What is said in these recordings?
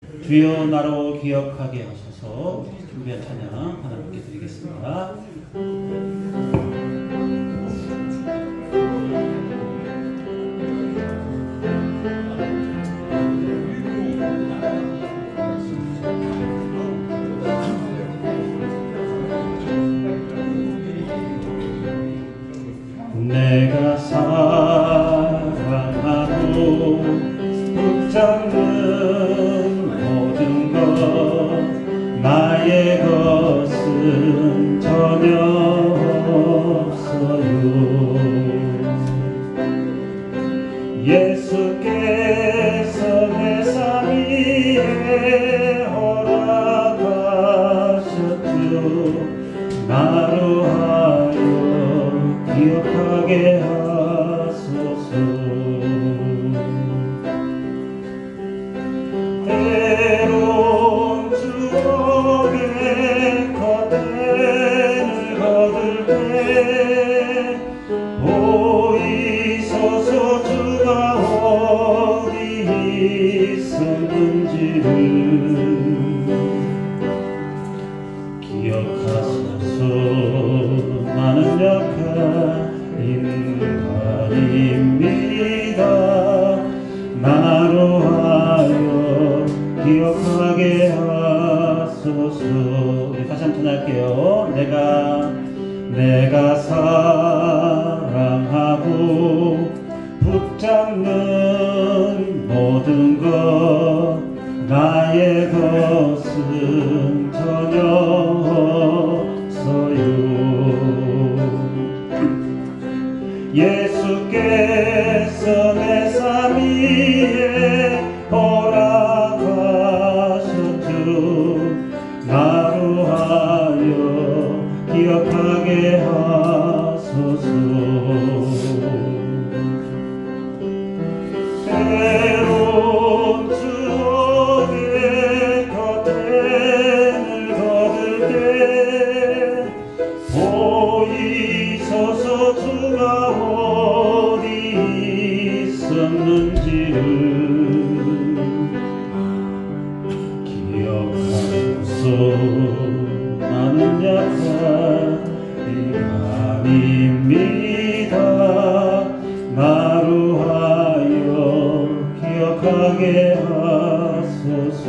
주여 나로 기억하게 하소서. 준비한 찬양 하나님께 드리겠습니다. 내가 사랑하고 붙잡는 모든 것 나의 것은 전혀 없어요. 예수께서 내 삶 위에 허락하셨죠. 나로 하여 기억하게 하소서. 때론 추억의 커튼을 거둘 때 보이소서. 주가 어디 있었는지를 기억하소서. 나는 약한 인간입니다. 나로 하여 기억하게 하소서. 우리 다시 한번 할게요. 내가 사랑하고 붙잡는 모든 것 나의 것은 전혀 없어요. 예수께서 내 삶 위에 허락하셨죠. 나로 하여 기억하게 하소서. 때론 추억의 커튼을 거둘 때 보이소서. 주가 어디 있었는지를 기억하소서. 나는 약한 인간입니다. 나로 하여 기억하게 하소서.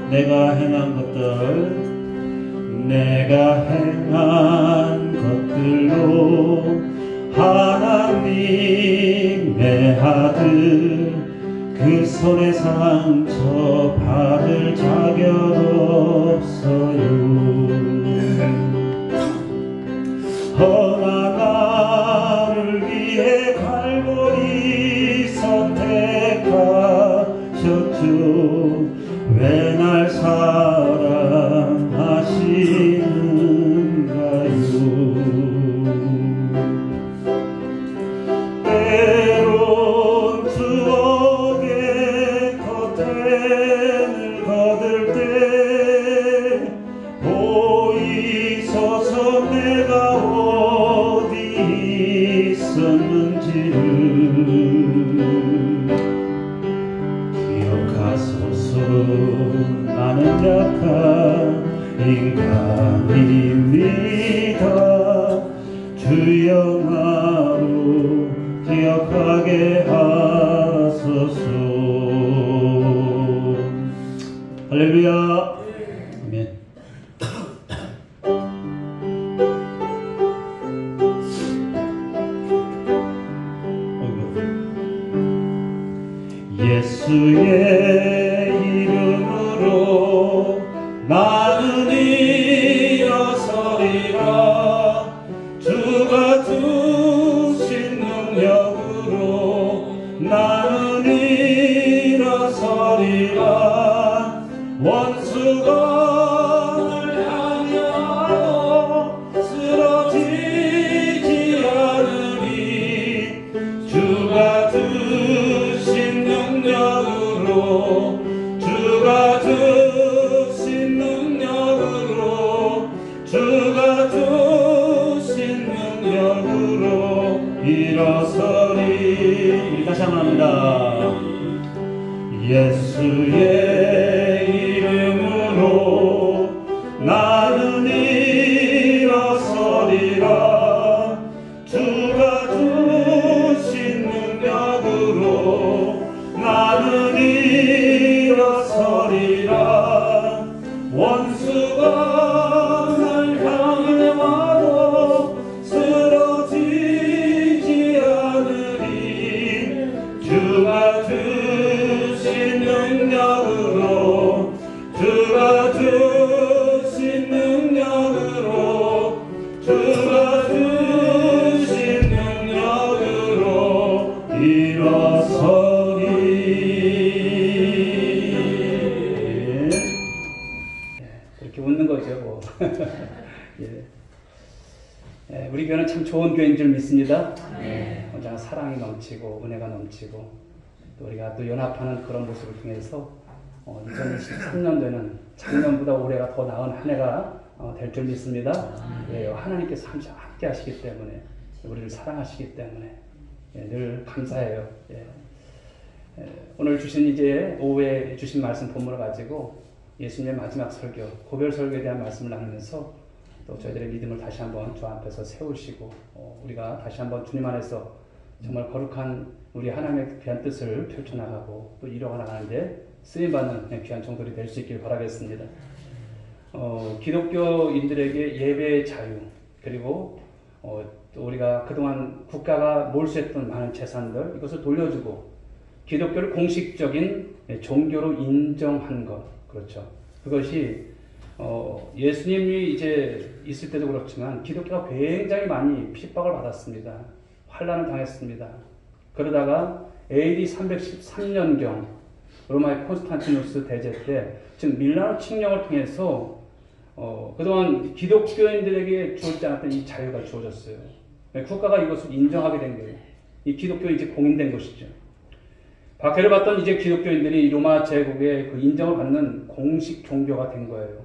내가 행한 것들로 하나님 내 아들 그 손에 상처 받을 자격 없어요. 허나 나를 위해 갈보리 선택하셨죠. 왜 날 사랑하시는가요? 때론 추억의 커튼을 거둘 때 보이소서. 내가 어디 있었는지를 기억하소서. 나는 약한 인간입니다. 주여 나로 기억하게 하소서. 할렐루야. 아멘. 예수의 이름으로 나는 일어서리라. 주가 주신 능력으로 나는 일어서리라. 원수가 날 향하여 쓰러지지 않으리. 주가 주신 능력으로 주가 주신 능력으로 일어서리. 다시 한번 합니다. 예수의 원수가 날 향해 와도 쓰러지지 않으리. 주가 주신 능력으로, 주가 주신 능력으로, 주가 주신 능력으로 일어서리. 이렇게 웃는 거죠. 뭐. 예. 예, 우리 교회는 참 좋은 교회인 줄 믿습니다. 언제나 사랑이 넘치고 은혜가 넘치고 또 우리가 또 연합하는 그런 모습을 통해서 2023년도에는 작년보다 올해가 더 나은 한 해가 될 줄 믿습니다. 왜요? 하나님께서 함께 하시기 때문에, 우리를 사랑하시기 때문에 늘 감사해요. 오늘 주신 이제 오후에 주신 말씀 본문을 가지고 예수님의 마지막 설교, 고별 설교에 대한 말씀을 나누면서 또 저희들의 믿음을 다시 한번 주 앞에서 세우시고 우리가 다시 한번 주님 안에서 정말 거룩한 우리 하나님의 귀한 뜻을 펼쳐나가고 또 이루어 나가는데 쓰임받는 귀한 종들이 될 수 있길 바라겠습니다. 기독교인들에게 예배의 자유, 그리고 또 우리가 그동안 국가가 몰수했던 많은 재산들, 이것을 돌려주고 기독교를 공식적인 종교로 인정한 것, 그렇죠. 그것이 예수님이 이제 있을 때도 그렇지만 기독교가 굉장히 많이 핍박을 받았습니다. 환란을 당했습니다. 그러다가 AD 313년경 로마의 콘스탄티누스 대제 때, 즉 밀라노 칙령을 통해서 그동안 기독교인들에게 주어지지 않았던 이 자유가 주어졌어요. 국가가 이것을 인정하게 된 거예요. 이 기독교 이제 공인된 것이죠. 박해를 받던 이제 기독교인들이 로마 제국의 그 인정을 받는 공식 종교가 된 거예요.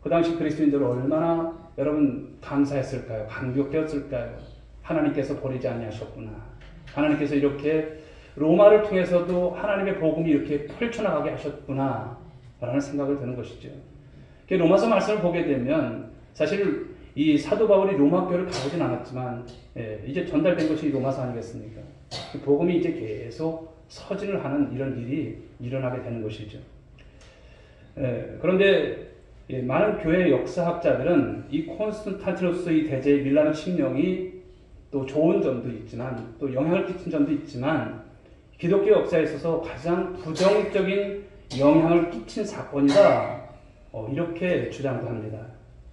그 당시 그리스도인들은 얼마나 여러분 감사했을까요? 감격되었을까요? 하나님께서 버리지 아니하셨구나. 하나님께서 이렇게 로마를 통해서도 하나님의 복음이 이렇게 펼쳐나가게 하셨구나 라는 생각을 드는 것이죠. 로마서 말씀을 보게 되면 사실 이 사도 바울이 로마 교회를 가보진 않았지만 이제 전달된 것이 로마서 아니겠습니까? 그 복음이 이제 계속 서진을 하는 이런 일이 일어나게 되는 것이죠. 그런데 많은 교회 역사학자들은 이 콘스탄티누스의 대제 밀라노 칙령이 또 좋은 점도 있지만 또 영향을 끼친 점도 있지만 기독교 역사에 있어서 가장 부정적인 영향을 끼친 사건이다. 이렇게 주장도 합니다.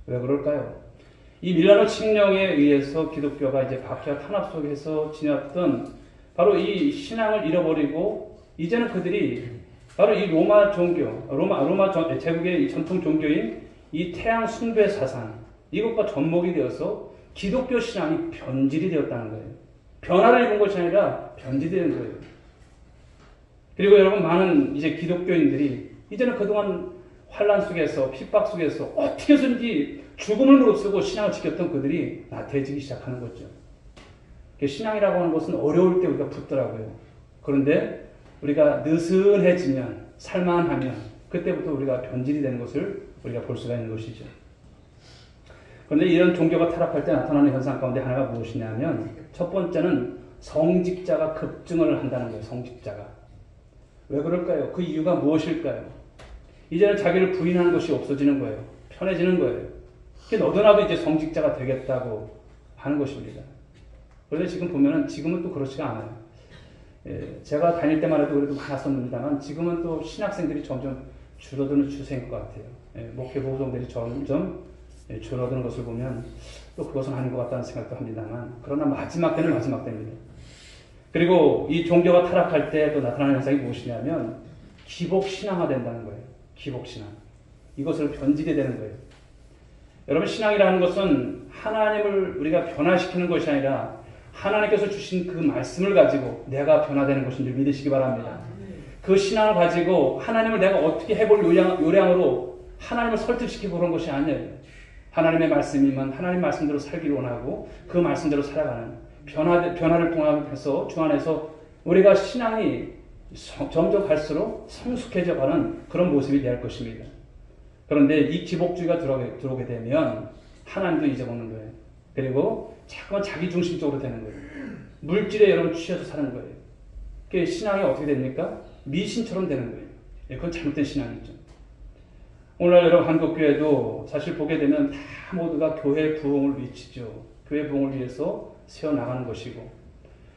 왜 그럴까요? 이 밀라노 칙령에 의해서 기독교가 이제 박해와 탄압 속에서 지녔던 바로 이 신앙을 잃어버리고 이제는 그들이 바로 이 로마 종교, 로마 제국의 이 전통 종교인 이 태양 숭배 사상, 이것과 접목이 되어서 기독교 신앙이 변질이 되었다는 거예요. 변화를 입은 것이 아니라 변질이 된 거예요. 그리고 여러분, 많은 이제 기독교인들이 이제는 그동안 환란 속에서 핍박 속에서 어떻게 해서든지 죽음을 무릅쓰고 신앙을 지켰던 그들이 나태해지기 시작하는 거죠. 신앙이라고 하는 것은 어려울 때 우리가 붙더라고요. 그런데 우리가 느슨해지면, 살만하면 그때부터 우리가 변질이 되는 것을 우리가 볼 수가 있는 것이죠. 그런데 이런 종교가 타락할 때 나타나는 현상 가운데 하나가 무엇이냐면 첫 번째는 성직자가 급증을 한다는 거예요. 성직자가. 왜 그럴까요? 그 이유가 무엇일까요? 이제는 자기를 부인하는 것이 없어지는 거예요. 편해지는 거예요. 너도 나도 이제 성직자가 되겠다고 하는 것입니다. 그런데 지금 보면은 지금은 또 그렇지가 않아요. 제가 다닐 때만 해도 그래도 많았었습니다만 지금은 또 신학생들이 점점 줄어드는 추세인 것 같아요. 목회 보호종들이 점점 줄어드는 것을 보면 또 그것은 아닌 것 같다는 생각도 합니다만, 그러나 마지막 때는 마지막 때입니다. 그리고 이 종교가 타락할 때 또 나타나는 현상이 무엇이냐면 기복신앙화 된다는 거예요. 기복신앙. 이것을 변질이 되는 거예요. 여러분, 신앙이라는 것은 하나님을 우리가 변화시키는 것이 아니라 하나님께서 주신 그 말씀을 가지고 내가 변화되는 것인 줄 믿으시기 바랍니다. 그 신앙을 가지고 하나님을 내가 어떻게 해볼 요량으로 하나님을 설득시키고 그런 것이 아니에요. 하나님의 말씀이면 하나님 말씀대로 살기를 원하고 그 말씀대로 살아가는 변화를 통해서 주 안에서 우리가 신앙이 점점 갈수록 성숙해져 가는 그런 모습이 될 것입니다. 그런데 이 기복주의가 들어오게 되면 하나님도 잊어먹는 거예요. 그리고 자꾸만 자기 중심적으로 되는 거예요. 물질에 여러분 취해서 사는 거예요. 그게 신앙이 어떻게 됩니까? 미신처럼 되는 거예요. 그건 잘못된 신앙이죠. 오늘날 여러분 한국교회도 사실 보게 되면 다 모두가 교회 부흥을 위치죠. 교회 부흥을 위해서 세워나가는 것이고,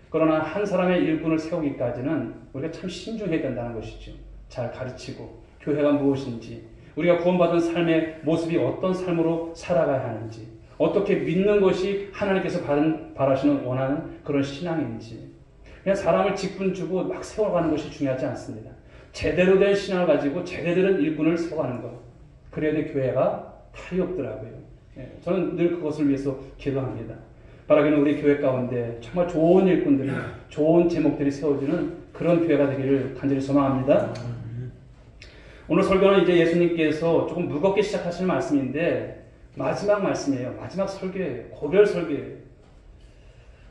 그러나 한 사람의 일꾼을 세우기까지는 우리가 참 신중해야 된다는 것이죠. 잘 가르치고 교회가 무엇인지, 우리가 구원받은 삶의 모습이 어떤 삶으로 살아가야 하는지, 어떻게 믿는 것이 하나님께서 바라시는 원하는 그런 신앙인지, 그냥 사람을 직분 주고 막 세워가는 것이 중요하지 않습니다. 제대로 된 신앙을 가지고 제대로 된 일꾼을 세워가는 것, 그래야 돼 교회가 탈이 없더라고요. 저는 늘 그것을 위해서 기도합니다. 바라기는 우리 교회 가운데 정말 좋은 일꾼들이, 좋은 제목들이 세워지는 그런 교회가 되기를 간절히 소망합니다. 오늘 설교는 이제 예수님께서 조금 무겁게 시작하시는 말씀인데 마지막 말씀이에요. 마지막 설교예요. 고별 설교예요.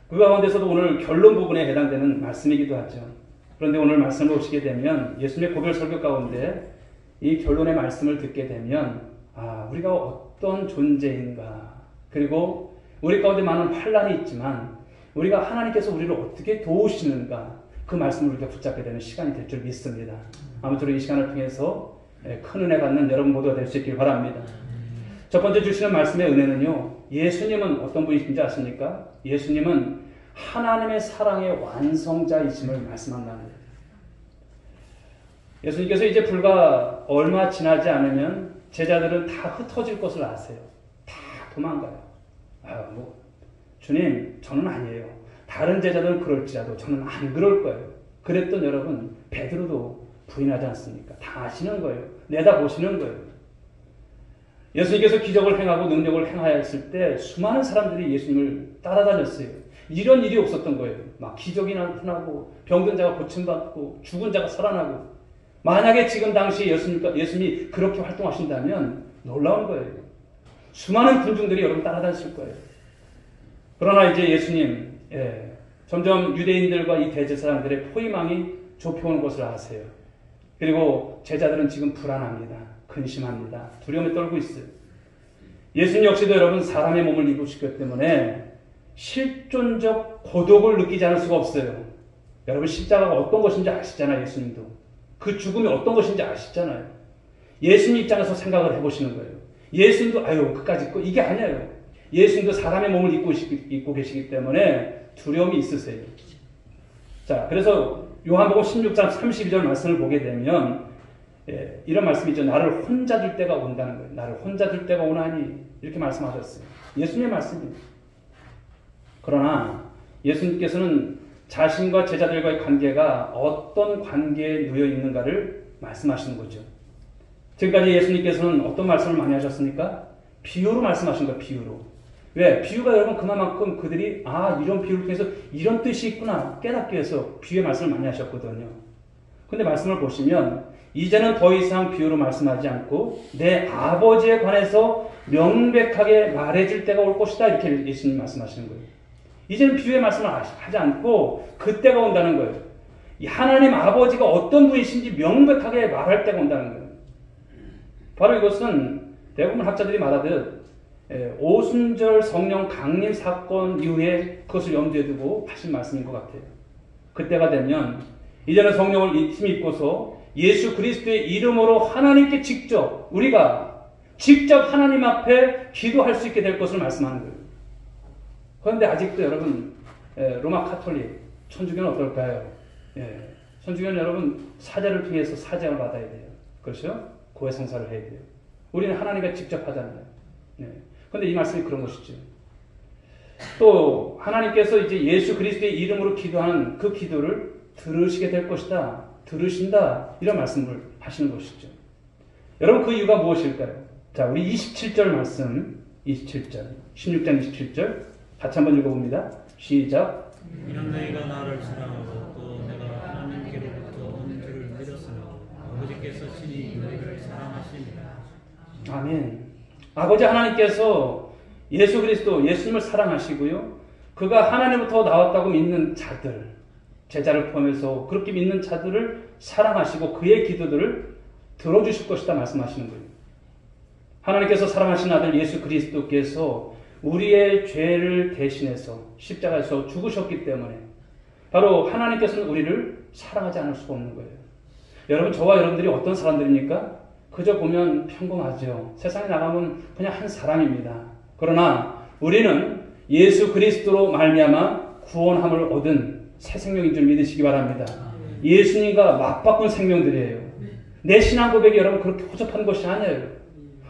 그 가운데서도 오늘 결론 부분에 해당되는 말씀이기도 하죠. 그런데 오늘 말씀을 보시게 되면 예수님의 고별 설교 가운데 이 결론의 말씀을 듣게 되면 우리가 어떤 존재인가, 그리고 우리 가운데 많은 환란이 있지만 우리가 하나님께서 우리를 어떻게 도우시는가, 그 말씀을 우리가 붙잡게 되는 시간이 될 줄 믿습니다. 아무쪼록 이 시간을 통해서 큰 은혜 받는 여러분 모두가 될 수 있길 바랍니다. 첫 번째 주시는 말씀의 은혜는요, 예수님은 어떤 분이신지 아십니까? 예수님은 하나님의 사랑의 완성자이심을 말씀합니다. 예수님께서 이제 불과 얼마 지나지 않으면 제자들은 다 흩어질 것을 아세요. 다 도망가요. 주님, 저는 아니에요. 다른 제자들은 그럴지라도 저는 안 그럴 거예요. 그랬던 여러분, 베드로도 부인하지 않습니까? 다 아시는 거예요. 내다보시는 거예요. 예수님께서 기적을 행하고 능력을 행하였을 때 수많은 사람들이 예수님을 따라다녔어요. 이런 일이 없었던 거예요. 막 기적이 나타나고 병든 자가 고침받고 죽은 자가 살아나고. 만약에 지금 당시 예수님이 그렇게 활동하신다면 놀라운 거예요. 수많은 군중들이 여러분 따라다녔을 거예요. 그러나 이제 예수님, 점점 유대인들과 이 대제사장들의 포위망이 좁혀오는 것을 아세요. 그리고 제자들은 지금 불안합니다. 근심합니다. 두려움에 떨고 있어요. 예수님 역시도 여러분 사람의 몸을 입으시기 때문에 실존적 고독을 느끼지 않을 수가 없어요. 여러분 십자가가 어떤 것인지 아시잖아요. 예수님도. 그 죽음이 어떤 것인지 아시잖아요. 예수님 입장에서 생각을 해보시는 거예요. 예수님도 끝까지 있고 이게 아니에요. 예수님도 사람의 몸을 입고 계시기 때문에 두려움이 있으세요. 자, 그래서 요한복음 16장 32절 말씀을 보게 되면 이런 말씀이죠. 나를 혼자 둘 때가 온다는 거예요. 나를 혼자 둘 때가 오나니 이렇게 말씀하셨어요. 예수님의 말씀입니다. 그러나 예수님께서는 자신과 제자들과의 관계가 어떤 관계에 놓여 있는가를 말씀하시는 거죠. 지금까지 예수님께서는 어떤 말씀을 많이 하셨습니까? 비유로 말씀하신 거예요. 비유로. 왜? 비유가 여러분 그만큼 그들이 이런 비유를 통해서 이런 뜻이 있구나 깨닫기 위해서 비유의 말씀을 많이 하셨거든요. 근데 말씀을 보시면 이제는 더 이상 비유로 말씀하지 않고 내 아버지에 관해서 명백하게 말해줄 때가 올 것이다 이렇게 예수님 말씀하시는 거예요. 이제는 비유의 말씀을 하지 않고 그때가 온다는 거예요. 하나님 아버지가 어떤 분이신지 명백하게 말할 때가 온다는 거예요. 바로 이것은 대부분 학자들이 말하듯 오순절 성령 강림 사건 이후에 그것을 염두에 두고 하신 말씀인 것 같아요. 그때가 되면 이제는 성령을 힘 입고서 예수 그리스도의 이름으로 하나님께 우리가 직접 하나님 앞에 기도할 수 있게 될 것을 말씀하는 거예요. 그런데 아직도 여러분 로마 카톨릭 천주교는 어떨까요? 천주교는 여러분 사제를 통해서 사제를 받아야 돼요. 그렇죠? 고해 성사를 해야 돼요. 우리는 하나님과 직접 하잖아요. 그런데 이 말씀이 그런 것이죠. 또 하나님께서 이제 예수 그리스도의 이름으로 기도하는 그 기도를 들으시게 될 것이다. 들으신다. 이런 말씀을 하시는 것이죠. 여러분 그 이유가 무엇일까요? 자, 우리 27절 말씀 27절 16장 27절 같이 한번 읽어봅니다. 시작. 이는 너희가 나를 사랑하고 또 내가 하나님께로부터 온 줄을 믿었으며 아버지께서 친히 너희를 사랑하십니다. 아멘. 아버지 하나님께서 예수 그리스도 예수님을 사랑하시고요. 그가 하나님부터 나왔다고 믿는 자들, 제자를 포함해서 그렇게 믿는 자들을 사랑하시고 그의 기도들을 들어주실 것이다 말씀하시는 거예요. 하나님께서 사랑하신 아들 예수 그리스도께서 우리의 죄를 대신해서 십자가에서 죽으셨기 때문에 바로 하나님께서는 우리를 사랑하지 않을 수가 없는 거예요. 여러분 저와 여러분들이 어떤 사람들입니까? 그저 보면 평범하죠. 세상에 나가면 그냥 한 사람입니다. 그러나 우리는 예수 그리스도로 말미암아 구원함을 얻은 새 생명인 줄 믿으시기 바랍니다. 예수님과 맞바꾼 생명들이에요. 내 신앙 고백이 여러분 그렇게 허접한 것이 아니에요.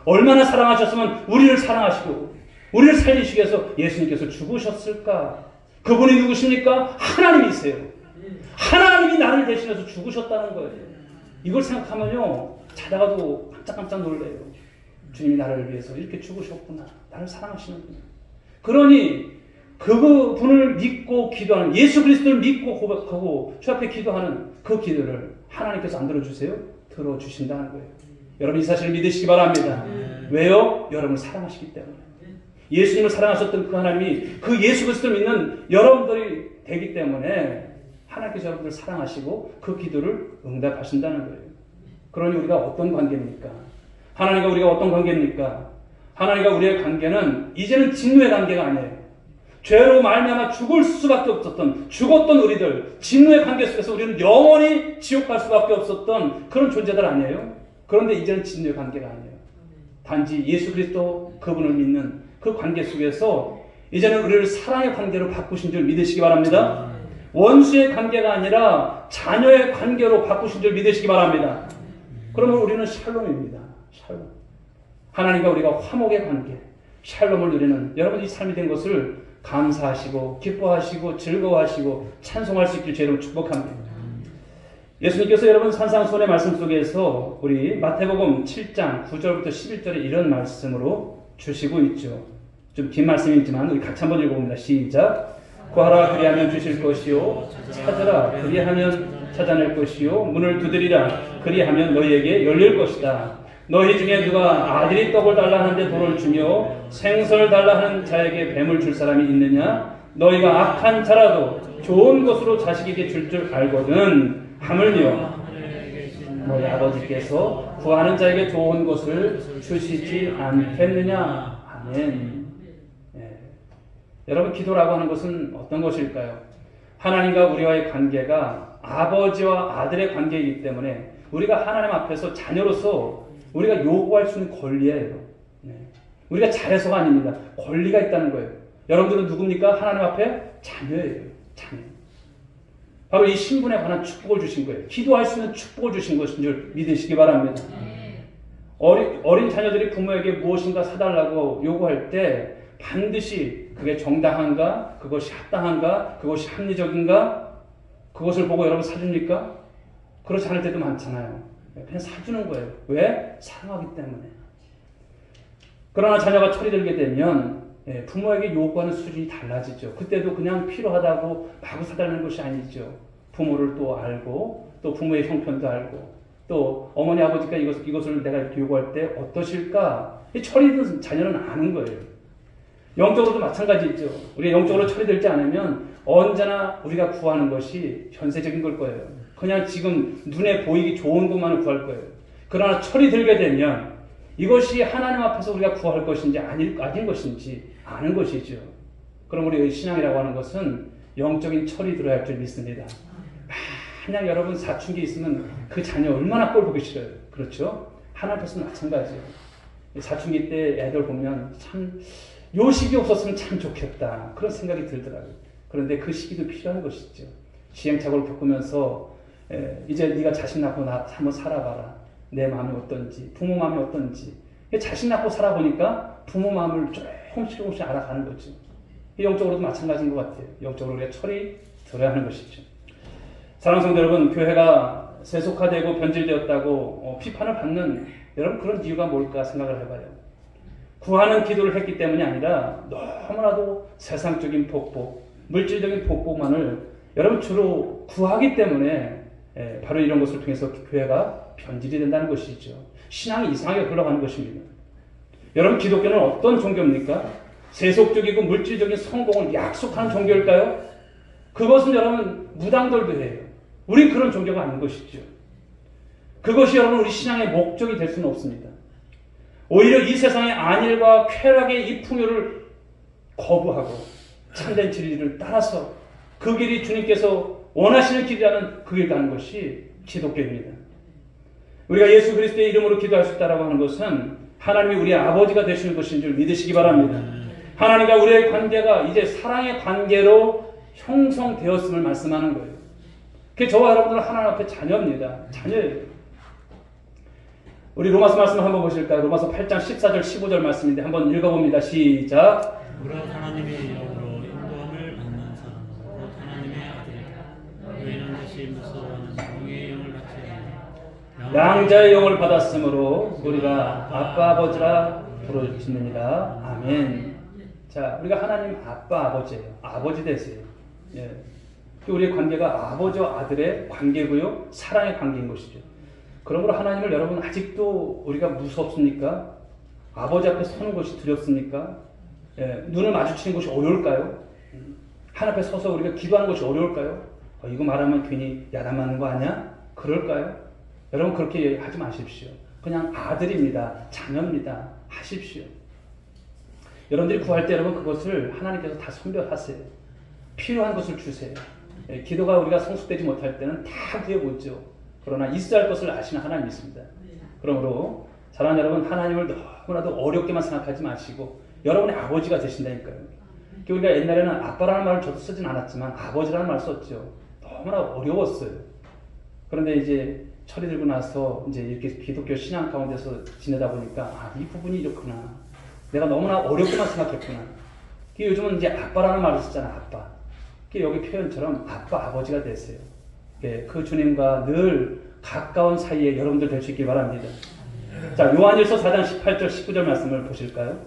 얼마나 사랑하셨으면 우리를 사랑하시고 우리를 살리시기 위해서 예수님께서 죽으셨을까? 그분이 누구십니까? 하나님이세요. 하나님이 나를 대신해서 죽으셨다는 거예요. 이걸 생각하면요, 자다가도 깜짝깜짝 놀래요. 주님이 나를 위해서 이렇게 죽으셨구나. 나를 사랑하시는구나. 그러니 그분을 믿고 기도하는, 예수 그리스도를 믿고 고백하고 주 앞에 기도하는 그 기도를 하나님께서 안 들어주세요? 들어주신다는 거예요. 여러분 이 사실을 믿으시기 바랍니다. 왜요? 여러분을 사랑하시기 때문에. 예수님을 사랑하셨던 그 하나님이 그 예수 그리스도를 믿는 여러분들이 되기 때문에 하나님께서 여러분들을 사랑하시고 그 기도를 응답하신다는 거예요. 그러니 우리가 어떤 관계입니까? 하나님과 우리가 어떤 관계입니까? 하나님과 우리의 관계는 이제는 진노의 관계가 아니에요. 죄로 말미암아 죽을 수밖에 없었던, 죽었던 우리들, 진노의 관계 속에서 우리는 영원히 지옥 갈 수밖에 없었던 그런 존재들 아니에요? 그런데 이제는 진노의 관계가 아니에요. 단지 예수 그리스도 그분을 믿는 그 관계 속에서 이제는 우리를 사랑의 관계로 바꾸신 줄 믿으시기 바랍니다. 원수의 관계가 아니라 자녀의 관계로 바꾸신 줄 믿으시기 바랍니다. 그러면 우리는 샬롬입니다. 샬롬. 하나님과 우리가 화목의 관계, 샬롬을 누리는 여러분 이 삶이 된 것을 감사하시고 기뻐하시고 즐거워하시고 찬송할 수 있길 주님 축복합니다. 예수님께서 여러분 산상수훈의 말씀 속에서 우리 마태복음 7장 9절부터 11절에 이런 말씀으로 주시고 있죠. 좀 긴 말씀이지만 우리 같이 한번 읽어봅니다. 시작. 구하라 그리하면 주실 것이요, 찾으라 그리하면 찾아낼 것이요, 문을 두드리라 그리하면 너희에게 열릴 것이다. 너희 중에 누가 아들이 떡을 달라 하는데 돌을 주며 생선을 달라 하는 자에게 뱀을 줄 사람이 있느냐? 너희가 악한 자라도 좋은 것으로 자식에게 줄 알거든. 하물며 너희 아버지께서 구하는 자에게 좋은 것을 주시지 않겠느냐? 아멘. 여러분 기도라고 하는 것은 어떤 것일까요? 하나님과 우리와의 관계가 아버지와 아들의 관계이기 때문에 우리가 하나님 앞에서 자녀로서 우리가 요구할 수 있는 권리예요. 우리가 잘해서가 아닙니다. 권리가 있다는 거예요. 여러분들은 누굽니까? 하나님 앞에 자녀예요. 자녀. 바로 이 신분에 관한 축복을 주신 거예요. 기도할 수 있는 축복을 주신 것인 줄 믿으시기 바랍니다. 어린 자녀들이 부모에게 무엇인가 사달라고 요구할 때 반드시 그게 정당한가? 그것이 합당한가? 그것이 합리적인가? 그것을 보고 여러분 사줍니까? 그렇지 않을 때도 많잖아요. 그냥 사주는 거예요. 왜? 사랑하기 때문에. 그러나 자녀가 철이 들게 되면 부모에게 요구하는 수준이 달라지죠. 그때도 그냥 필요하다고 마구 사달라는 것이 아니죠. 부모를 또 알고 또 부모의 형편도 알고 또 어머니 아버지가 이것을 내가 이렇게 요구할 때 어떠실까? 철이 든 자녀는 아는 거예요. 영적으로도 마찬가지죠. 우리가 영적으로 처리되지 않으면 언제나 우리가 구하는 것이 현세적인 걸 거예요. 그냥 지금 눈에 보이기 좋은 것만을 구할 거예요. 그러나 철이 들게 되면 이것이 하나님 앞에서 우리가 구할 것인지 아닌 것인지 아는 것이죠. 그럼 우리의 신앙이라고 하는 것은 영적인 철이 들어야 할 줄 믿습니다. 만약 여러분 사춘기 있으면 그 자녀 얼마나 꼴 보기 싫어요. 그렇죠? 하나님 앞에서는 마찬가지예요. 사춘기 때 애들 보면 참 요 시기 없었으면 참 좋겠다. 그런 생각이 들더라고요. 그런데 그 시기도 필요한 것이죠. 시행착오를 겪으면서 이제 네가 자식 낳고 한번 살아봐라. 내 마음이 어떤지, 부모 마음이 어떤지. 자식 낳고 살아보니까 부모 마음을 조금씩 알아가는 거죠. 영적으로도 마찬가지인 것 같아요. 영적으로 우리가 철이 들어야 하는 것이죠. 사랑하는 성도 여러분, 교회가 세속화되고 변질되었다고 비판을 받는 여러분 그런 이유가 뭘까 생각을 해봐요. 구하는 기도를 했기 때문이 아니라 너무나도 세상적인 복복, 물질적인 복복만을 여러분 주로 구하기 때문에 바로 이런 것을 통해서 교회가 변질이 된다는 것이죠. 신앙이 이상하게 흘러가는 것입니다. 여러분 기독교는 어떤 종교입니까? 세속적이고 물질적인 성공을 약속하는 종교일까요? 그것은 여러분 무당들도 해요. 우리 그런 종교가 아닌 것이죠. 그것이 여러분 우리 신앙의 목적이 될 수는 없습니다. 오히려 이 세상의 안일과 쾌락의 이 풍요를 거부하고 참된 진리를 따라서 그 길이 주님께서 원하시는 길이라는 그 길 가는 것이 기독교입니다. 우리가 예수 그리스도의 이름으로 기도할 수 있다라고 하는 것은 하나님이 우리의 아버지가 되시는 것인 줄 믿으시기 바랍니다. 하나님과 우리의 관계가 이제 사랑의 관계로 형성되었음을 말씀하는 거예요. 그게 저와 여러분들은 하나님 앞에 자녀입니다. 자녀예요. 우리 로마서 말씀을 한번 보실까요? 로마서 8장 14절 15절 말씀인데 한번 읽어봅니다. 시작. 무릇 하나님의 영으로 인도함을 받는 사람은 곧 하나님의 아들이다. 너희는 다시 무서워하는 영의 영을 받지 양자의 영을 받았으므로 우리가 아빠 아버지라 부르짖느니라. 아멘. 자, 우리가 하나님 아빠 아버지예요. 아버지 되세요. 예. 우리의 관계가 아버지와 아들의 관계고요, 사랑의 관계인 것이죠. 그러므로 하나님을 여러분 아직도 우리가 무섭습니까? 아버지 앞에 서는 것이 두렵습니까? 예. 눈을 마주치는 것이 어려울까요? 하나님 앞에 서서 우리가 기도하는 것이 어려울까요? 이거 말하면 괜히 야단 맞는 거 아니야? 그럴까요? 여러분 그렇게 하지 마십시오. 그냥 아들입니다. 자녀입니다. 하십시오. 여러분들이 구할 때 여러분 그것을 하나님께서 다 선별하세요. 필요한 것을 주세요. 예, 기도가 우리가 성숙되지 못할 때는 다 구해보죠. 그러나 있어야 할 것을 아시는 하나님이 있습니다. 그러므로 사랑하는 여러분, 하나님을 너무나도 어렵게만 생각하지 마시고 여러분의 아버지가 되신다니까요. 우리가 옛날에는 아빠라는 말을 저도 쓰진 않았지만 아버지라는 말을 썼죠. 너무나 어려웠어요. 그런데 이제 철이 들고 나서 이제 이렇게 기독교 신앙 가운데서 지내다 보니까 이 부분이 이렇구나. 내가 너무나 어렵게만 생각했구나. 요즘은 이제 아빠라는 말을 쓰잖아. 아빠. 여기 표현처럼 아빠 아버지가 되세요. 그 주님과 늘 가까운 사이에 여러분들 될 수 있길 바랍니다. 자, 요한일서 4장 18절 19절 말씀을 보실까요?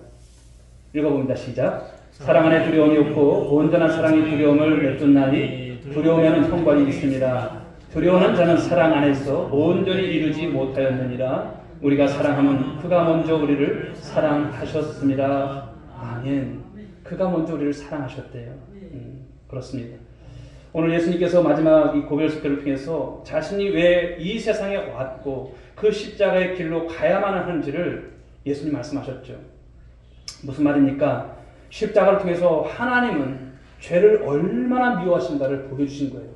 읽어봅니다. 시작. 사랑 안에 두려움이 없고 온전한 사랑이 두려움을 내쫓나니 두려움에는 형벌이 있습니다. 두려워하는 자는 사랑 안에서 온전히 이루지 못하였느니라. 우리가 사랑하면 그가 먼저 우리를 사랑하셨습니다. 아멘. 그가 먼저 우리를 사랑하셨대요. 그렇습니다. 오늘 예수님께서 마지막 이 고별 속회를 통해서 자신이 왜 이 세상에 왔고 그 십자가의 길로 가야만 하는지를 예수님 말씀하셨죠. 무슨 말입니까? 십자가를 통해서 하나님은 죄를 얼마나 미워하신가를 보여주신 거예요.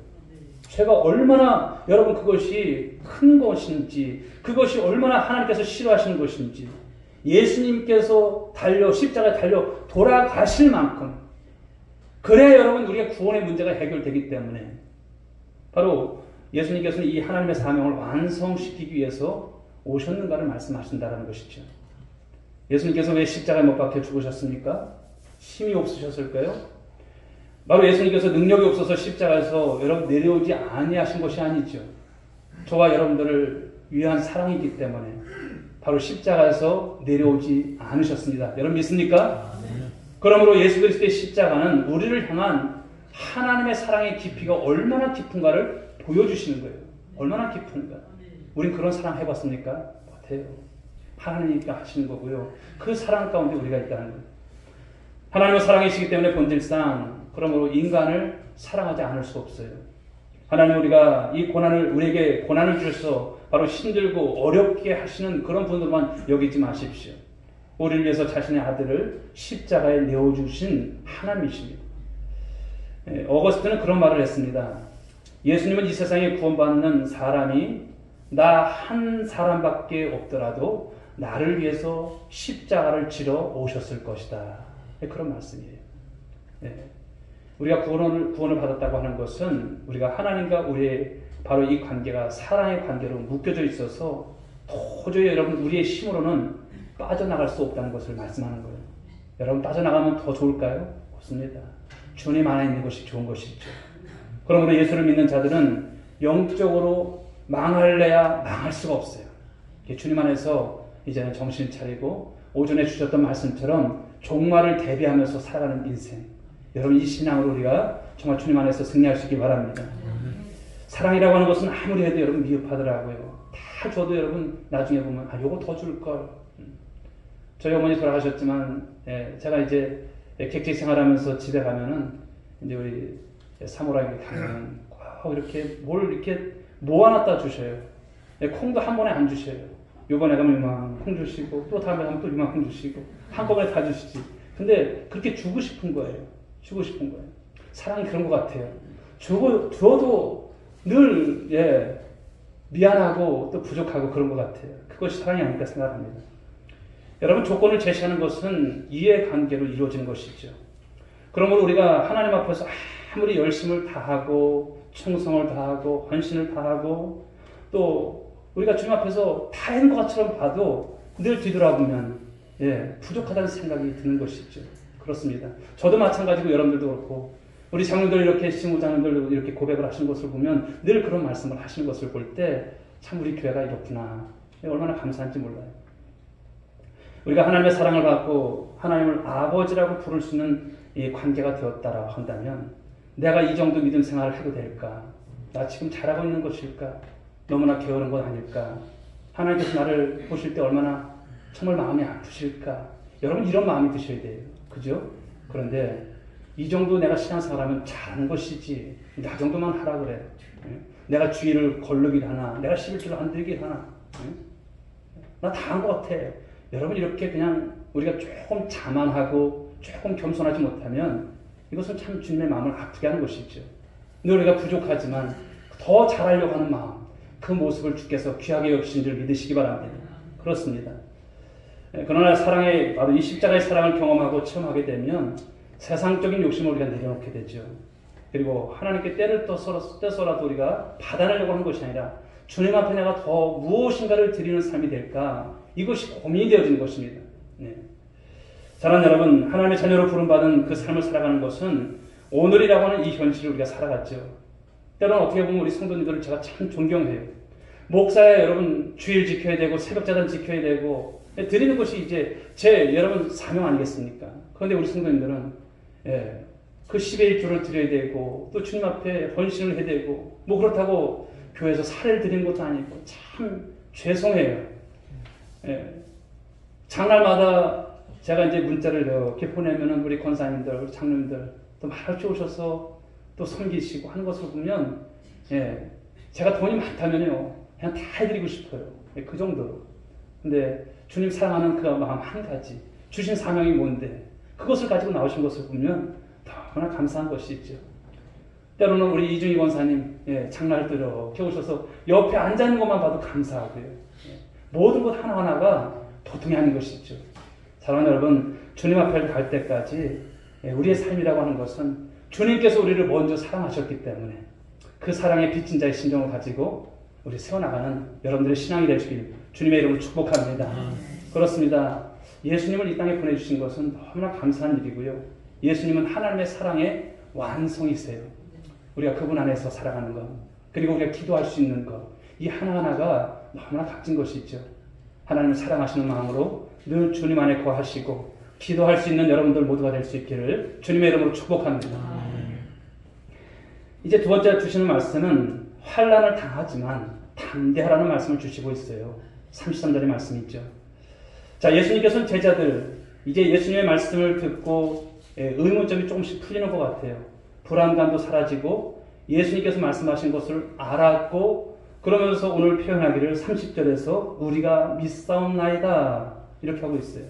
죄가 얼마나 여러분 그것이 큰 것인지, 그것이 얼마나 하나님께서 싫어하시는 것인지, 예수님께서 십자가에 달려 돌아가실 만큼, 그래야 여러분 우리가 구원의 문제가 해결되기 때문에 바로 예수님께서는 이 하나님의 사명을 완성시키기 위해서 오셨는가를 말씀하신다는 것이죠. 예수님께서 왜 십자가에 못 박혀 죽으셨습니까? 힘이 없으셨을까요? 바로 예수님께서 능력이 없어서 십자가에서 여러분 내려오지 아니하신 것이 아니죠. 저와 여러분들을 위한 사랑이기 때문에 바로 십자가에서 내려오지 않으셨습니다. 여러분 믿습니까? 그러므로 예수 그리스도의 십자가는 우리를 향한 하나님의 사랑의 깊이가 얼마나 깊은가를 보여주시는 거예요. 얼마나 깊은가. 우린 그런 사랑 해봤습니까? 못해요. 하나님이니까 하시는 거고요. 그 사랑 가운데 우리가 있다는 거예요. 하나님은 사랑이시기 때문에 본질상 그러므로 인간을 사랑하지 않을 수 없어요. 하나님 우리가 우리에게 고난을 주셔서 바로 힘들고 어렵게 하시는 그런 분들만 여기지 마십시오. 우리를 위해서 자신의 아들을 십자가에 내어주신 하나님이십니다. 어거스트는 그런 말을 했습니다. 예수님은 이 세상에 구원받는 사람이 나 한 사람밖에 없더라도 나를 위해서 십자가를 지러 오셨을 것이다. 그런 말씀이에요. 우리가 구원을 받았다고 하는 것은 우리가 하나님과 우리의 바로 이 관계가 사랑의 관계로 묶여져 있어서 도저히 여러분 우리의 힘으로는 빠져나갈 수 없다는 것을 말씀하는 거예요. 여러분 빠져나가면 더 좋을까요? 없습니다. 주님 안에 있는 것이 좋은 것이죠. 그러므로 예수를 믿는 자들은 영적으로 망할래야 망할 수가 없어요. 주님 안에서 이제는 정신 차리고 오전에 주셨던 말씀처럼 종말을 대비하면서 살아가는 인생. 여러분 이 신앙으로 우리가 정말 주님 안에서 승리할 수 있기 바랍니다. 사랑이라고 하는 것은 아무리 해도 여러분 미흡하더라고요. 다 줘도 여러분 나중에 보면 요거 더 줄걸. 저희 어머니 돌아가셨지만 제가 이제 객지 생활하면서 집에 가면은 이제 우리 사무라이 가면 꼭 이렇게 뭘 이렇게 모아놨다 주셔요. 콩도 한 번에 안 주셔요. 요번에 가면 이만큼 주시고 또 다음에 가면 또 이만큼 주시고 한꺼번에 다 주시지. 근데 그렇게 주고 싶은 거예요. 주고 싶은 거예요. 사랑이 그런 것 같아요. 줘도 늘 미안하고 또 부족하고 그런 것 같아요. 그것이 사랑이 아닐까 생각합니다. 여러분, 조건을 제시하는 것은 이해관계로 이루어지는 것이죠. 그러므로 우리가 하나님 앞에서 아무리 열심을 다하고 충성을 다하고 헌신을 다하고 또 우리가 주님 앞에서 다 했는 것처럼 봐도 늘 뒤돌아보면 부족하다는 생각이 드는 것이죠. 그렇습니다. 저도 마찬가지고 여러분들도 그렇고 우리 장로들 이렇게 신부장님들 이렇게 고백을 하시는 것을 보면 늘 그런 말씀을 하시는 것을 볼 때 참 우리 교회가 이렇구나. 얼마나 감사한지 몰라요. 우리가 하나님의 사랑을 받고 하나님을 아버지라고 부를 수 있는 이 관계가 되었다라고 한다면 내가 이 정도 믿음 생활을 해도 될까? 나 지금 잘하고 있는 것일까? 너무나 게으른 건 아닐까? 하나님께서 나를 보실 때 얼마나 정말 마음이 아프실까? 여러분 이런 마음이 드셔야 돼요. 그죠? 그런데 이 정도 내가 신앙생활하면 잘하는 것이지 나 정도만 하라 그래. 내가 주의를 거르길 하나? 내가 11조를 안 들길 하나? 나 다 한 것 같아. 여러분 이렇게 그냥 우리가 조금 자만하고 조금 겸손하지 못하면 이것은 참 주님의 마음을 아프게 하는 것이죠. 근데 우리가 부족하지만 더 잘하려고 하는 마음, 그 모습을 주께서 귀하게 여기신 줄 믿으시기 바랍니다. 그렇습니다. 그러나 사랑의, 바로 이 십자가의 사랑을 경험하고 체험하게 되면 세상적인 욕심을 우리가 내려놓게 되죠. 그리고 하나님께 때를 떼서라도 우리가 받아내려고 하는 것이 아니라 주님 앞에 내가 더 무엇인가를 드리는 삶이 될까? 이것이 고민이 되어지는 것입니다. 사랑하는 여러분, 하나님의 자녀로 부름받은 그 삶을 살아가는 것은 오늘이라고 하는 이 현실을 우리가 살아갔죠. 때로는 어떻게 보면 우리 성도님들을 제가 참 존경해요. 목사야 여러분 주일 지켜야 되고 새벽자단 지켜야 되고 드리는 것이 이제 여러분 사명 아니겠습니까? 그런데 우리 성도님들은 그 10의 1조를 드려야 되고 또 주님 앞에 헌신을 해야 되고 뭐 그렇다고 교회에서 사례를 드리는 것도 아니고 참 죄송해요. 장날마다 제가 이제 문자를 이렇게 보내면은 우리 권사님들, 우리 장로님들 또 말없이 오셔서 또 섬기시고 하는 것을 보면 제가 돈이 많다면요 그냥 다 해드리고 싶어요. 그 정도로. 근데 주님 사랑하는 그 마음 한 가지, 주신 사명이 뭔데 그것을 가지고 나오신 것을 보면 너무나 감사한 것이 있죠. 때로는 우리 이중희 권사님 장날 이렇게 오셔서 옆에 앉아있는 것만 봐도 감사하고요. 모든 것 하나하나가 보통이 아닌 것이 있죠. 사랑하는 여러분, 주님 앞에 갈 때까지 우리의 삶이라고 하는 것은 주님께서 우리를 먼저 사랑하셨기 때문에 그 사랑의 빚진 자의 심정을 가지고 우리 세워나가는 여러분들의 신앙이 되시길 주님의 이름으로 축복합니다. 그렇습니다. 예수님을 이 땅에 보내주신 것은 너무나 감사한 일이고요. 예수님은 하나님의 사랑의 완성이세요. 우리가 그분 안에서 살아가는 것, 그리고 우리가 기도할 수 있는 것, 이 하나하나가 너무나 값진 것이 있죠. 하나님을 사랑하시는 마음으로 늘 주님 안에 거하시고 기도할 수 있는 여러분들 모두가 될 수 있기를 주님의 이름으로 축복합니다. 이제 두 번째 주시는 말씀은 환난을 당하지만 담대하라는 말씀을 주시고 있어요. 33절의 말씀이 있죠. 자, 예수님께서는 제자들 이제 예수님의 말씀을 듣고 의문점이 조금씩 풀리는 것 같아요. 불안감도 사라지고 예수님께서 말씀하신 것을 알았고 그러면서 오늘 표현하기를 30절에서 우리가 믿사옵나이다 이렇게 하고 있어요.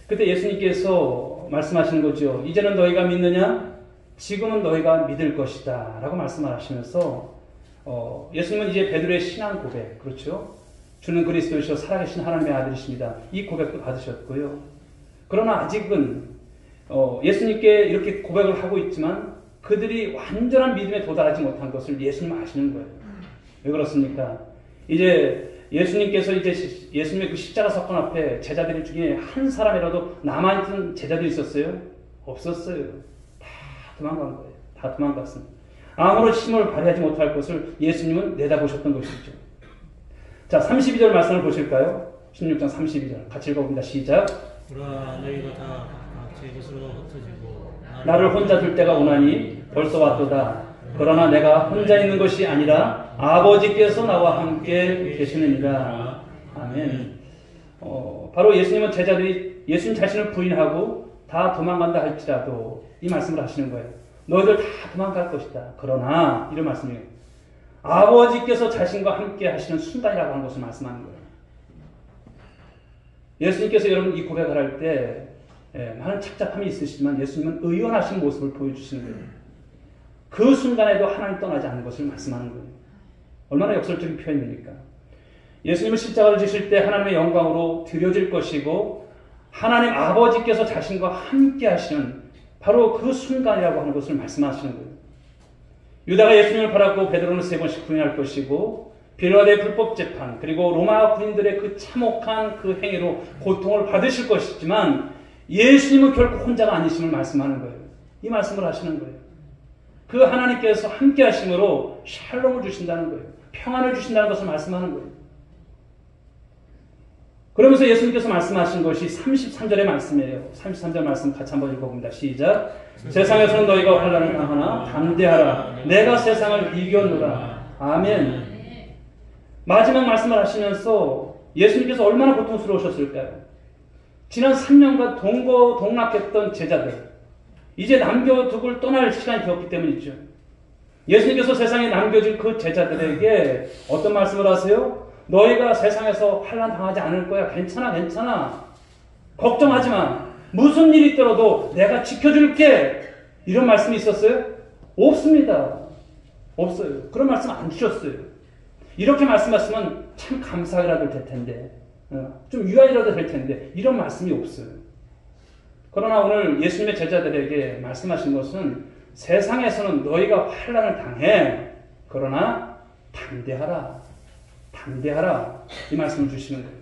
그때 예수님께서 말씀하시는 거죠. 이제는 너희가 믿느냐? 지금은 너희가 믿을 것이다 라고 말씀을 하시면서 예수님은 이제 베드로의 신앙 고백, 그렇죠? 주는 그리스도이시오 살아계신 하나님의 아들이십니다. 이 고백도 받으셨고요. 그러나 아직은 예수님께 이렇게 고백을 하고 있지만 그들이 완전한 믿음에 도달하지 못한 것을 예수님 아시는 거예요. 왜 그렇습니까? 이제 예수님께서 이제 예수님의 그 십자가 사건 앞에 제자들 중에 한 사람이라도 남아있던 제자들이 있었어요? 없었어요. 다 도망간 거예요. 다 도망갔습니다. 아무런 힘을 발휘하지 못할 것을 예수님은 내다보셨던 것이죠. 자, 32절 말씀을 보실까요? 16장 32절 같이 읽어봅니다. 시작. 보라 너희가 다 각각 제 것으로 흩어지고 나를 혼자 둘 때가 오나니 벌써 왔도다. 그러나 내가 혼자 있는 것이 아니라 아버지께서 나와 함께 계시느니라. 아멘. 바로 예수님은 제자들이 예수님 자신을 부인하고 다 도망간다 할지라도 이 말씀을 하시는 거예요. 너희들 다 도망갈 것이다. 그러나 이런 말씀이에요. 아버지께서 자신과 함께 하시는 순간이라고 하는 것을 말씀하는 거예요. 예수님께서 여러분 이 고백을 할 때 많은 착잡함이 있으시지만 예수님은 의연하신 모습을 보여주시는 거예요. 그 순간에도 하나님 떠나지 않는 것을 말씀하는 거예요. 얼마나 역설적인 표현입니까? 예수님은 십자가를 지실 때 하나님의 영광으로 드려질 것이고 하나님 아버지께서 자신과 함께 하시는 바로 그 순간이라고 하는 것을 말씀하시는 거예요. 유다가 예수님을 팔았고 베드로는 3번씩 부인할 것이고 빌라도의 불법 재판 그리고 로마 군인들의 그 참혹한 그 행위로 고통을 받으실 것이지만 예수님은 결코 혼자가 아니심을 말씀하는 거예요. 이 말씀을 하시는 거예요. 그 하나님께서 함께 하심으로 샬롬을 주신다는 거예요. 평안을 주신다는 것을 말씀하는 거예요. 그러면서 예수님께서 말씀하신 것이 33절의 말씀이에요. 33절 말씀 같이 한번 읽어봅니다. 시작. 세상에서는 너희가 환난을 당하나 담대하라. 내가 세상을 이겼노라. 아멘. 마지막 말씀을 하시면서 예수님께서 얼마나 고통스러우셨을까요? 지난 3년간 동거동락했던 제자들 이제 남겨두고 떠날 시간이 되었기 때문이죠. 예수님께서 세상에 남겨진 그 제자들에게 어떤 말씀을 하세요? 너희가 세상에서 환난 당하지 않을 거야. 괜찮아, 괜찮아. 걱정하지 마. 무슨 일이 있더라도 내가 지켜줄게. 이런 말씀이 있었어요? 없습니다. 없어요. 그런 말씀 안 주셨어요. 이렇게 말씀하시면 참 감사라도 될 텐데, 좀 유아이라도 될 텐데 이런 말씀이 없어요. 그러나 오늘 예수님의 제자들에게 말씀하신 것은 세상에서는 너희가 환난을 당해. 그러나 담대하라. 담대하라. 이 말씀을 주시는 거예요.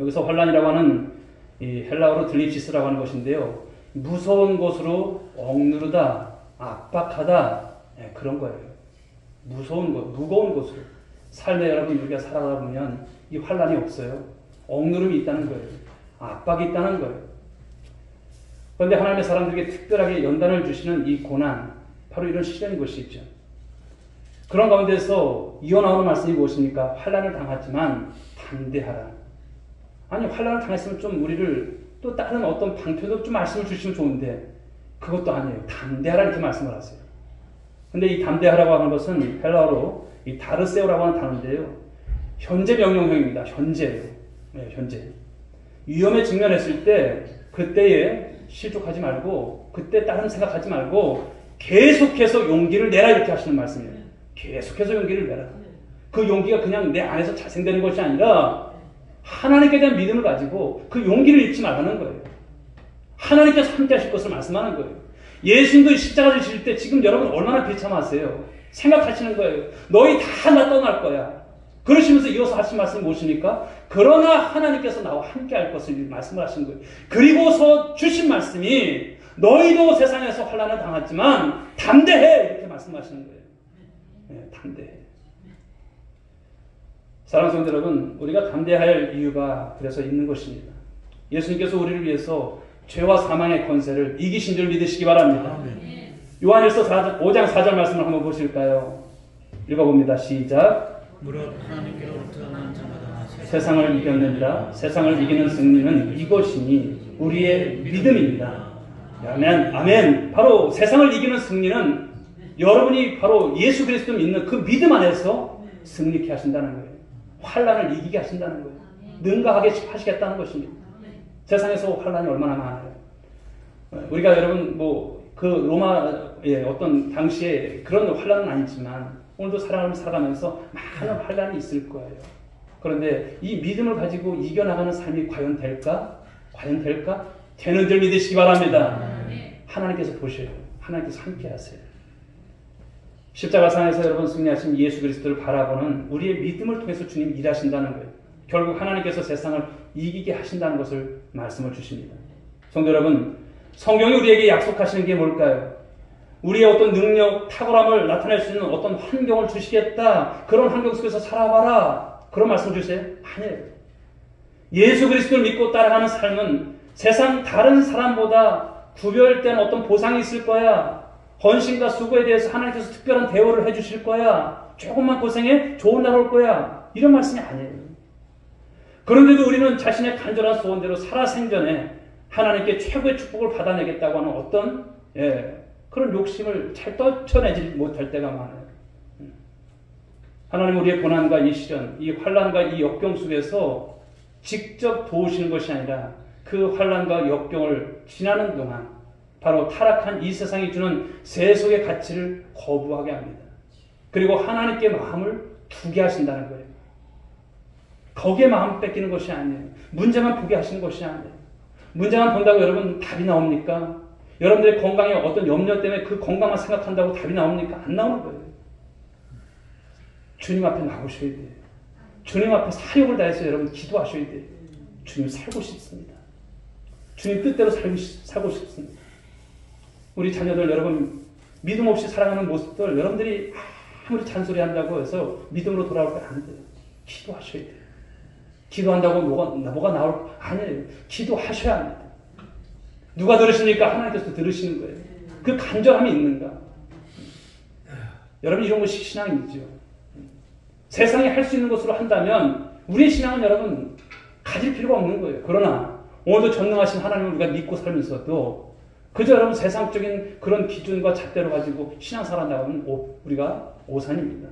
여기서 환난이라고 하는 이 헬라어로 들립시스라고 하는 것인데요. 무서운 곳으로 억누르다, 압박하다, 그런 거예요. 무서운 곳, 무거운 곳으로. 삶에 여러분 우리가 살아가다 보면 이 환난이 없어요. 억누름이 있다는 거예요. 압박이 있다는 거예요. 그런데 하나님의 사람들에게 특별하게 연단을 주시는 이 고난, 바로 이런 시련인 것이 있죠. 그런 가운데서 이어나오는 말씀이 무엇입니까? 환난을 당하지만 담대하라. 아니 환난을 당했으면 좀 우리를 또 다른 어떤 방편으로 좀 말씀을 주시면 좋은데 그것도 아니에요. 담대하라 이렇게 말씀을 하세요. 근데 이 담대하라고 하는 것은 헬라어로 이 다르세오라고 하는 단어인데요. 현재 명령형입니다. 현재예요. 네, 현재. 위험에 직면했을 때 그때에 실족하지 말고 그때 다른 생각하지 말고 계속해서 용기를 내라 이렇게 하시는 말씀이에요. 계속해서 용기를 내라. 그 용기가 그냥 내 안에서 자생되는 것이 아니라 하나님께 대한 믿음을 가지고 그 용기를 잃지 말라는 거예요. 하나님께서 함께 하실 것을 말씀하는 거예요. 예수님도 십자가 지실 때 지금 여러분 얼마나 비참하세요. 생각하시는 거예요. 너희 다 나 떠날 거야. 그러시면서 이어서 하신 말씀이 무엇입니까? 그러나 하나님께서 나와 함께 할 것을 말씀을 하신 거예요. 그리고서 주신 말씀이 너희도 세상에서 환난을 당했지만 담대해 이렇게 말씀하시는 거예요. 네, 담대해. 사랑하는 성도 여러분, 우리가 담대할 이유가 그래서 있는 것입니다. 예수님께서 우리를 위해서 죄와 사망의 권세를 이기신 줄 믿으시기 바랍니다. 요한일서 5장 4절 말씀을 한번 보실까요? 읽어봅니다. 시작. 무릇 하나님께로부터 난 자마다 세상을 이겼느니라. 세상을 이기는 승리는 이것이니 우리의 믿음입니다. 아멘. 아멘. 바로 세상을 이기는 승리는 여러분이 바로 예수 그리스도 믿는 그 믿음 안에서 승리케 하신다는 거예요. 환난을 이기게 하신다는 거예요. 능가하게 하시겠다는 것입니다. 세상에서 환난이 얼마나 많아요. 우리가 여러분 그 로마의 어떤 당시에 그런 환난은 아니지만 오늘도 살아가면서 많은 환난이 있을 거예요. 그런데 이 믿음을 가지고 이겨나가는 삶이 과연 될까? 과연 될까? 되는 줄 믿으시기 바랍니다. 하나님께서 보셔요. 하나님께서 함께 하세요. 십자가상에서 여러분 승리하신 예수 그리스도를 바라보는 우리의 믿음을 통해서 주님 일하신다는 거예요. 결국 하나님께서 세상을 이기게 하신다는 것을 말씀을 주십니다. 성도 여러분, 성경이 우리에게 약속하시는 게 뭘까요? 우리의 어떤 능력, 탁월함을 나타낼 수 있는 어떤 환경을 주시겠다. 그런 환경 속에서 살아봐라. 그런 말씀 주세요? 아니에요. 예수 그리스도를 믿고 따라가는 삶은 세상 다른 사람보다 구별된 어떤 보상이 있을 거야. 헌신과 수고에 대해서 하나님께서 특별한 대우를 해주실 거야. 조금만 고생해 좋은 날 올 거야. 이런 말씀이 아니에요. 그런데도 우리는 자신의 간절한 소원대로 살아생전에 하나님께 최고의 축복을 받아내겠다고 하는 어떤 그런 욕심을 잘 떨쳐내지 못할 때가 많아요. 하나님 우리의 고난과 이 시련, 이 환난과 이 역경 속에서 직접 도우시는 것이 아니라 그 환난과 역경을 지나는 동안 바로 타락한 이 세상이 주는 세속의 가치를 거부하게 합니다. 그리고 하나님께 마음을 두게 하신다는 거예요. 거기에 마음 뺏기는 것이 아니에요. 문제만 보게 하시는 것이 아니에요. 문제만 본다고 여러분 답이 나옵니까? 여러분들의 건강에 어떤 염려 때문에 그 건강만 생각한다고 답이 나옵니까? 안 나오는 거예요. 주님 앞에 나오셔야 돼요. 주님 앞에 사역을 다해서 여러분 기도하셔야 돼요. 주님 살고 싶습니다. 주님 뜻대로 살고 싶습니다. 우리 자녀들 여러분 믿음 없이 살아가는 모습들 여러분들이 아무리 잔소리한다고 해서 믿음으로 돌아올 거 안 돼요. 기도하셔야 돼요. 기도한다고 뭐가 나올 아니에요. 기도하셔야 합니다. 누가 들으십니까? 하나님께서 들으시는 거예요. 그 간절함이 있는가? 여러분 이런 것이 신앙이죠. 세상에 할 수 있는 것으로 한다면 우리의 신앙은 여러분 가질 필요가 없는 거예요. 그러나 오늘도 전능하신 하나님을 우리가 믿고 살면서도 그저 여러분 세상적인 그런 기준과 잣대로 가지고 신앙생활 나가면 우리가 오산입니다.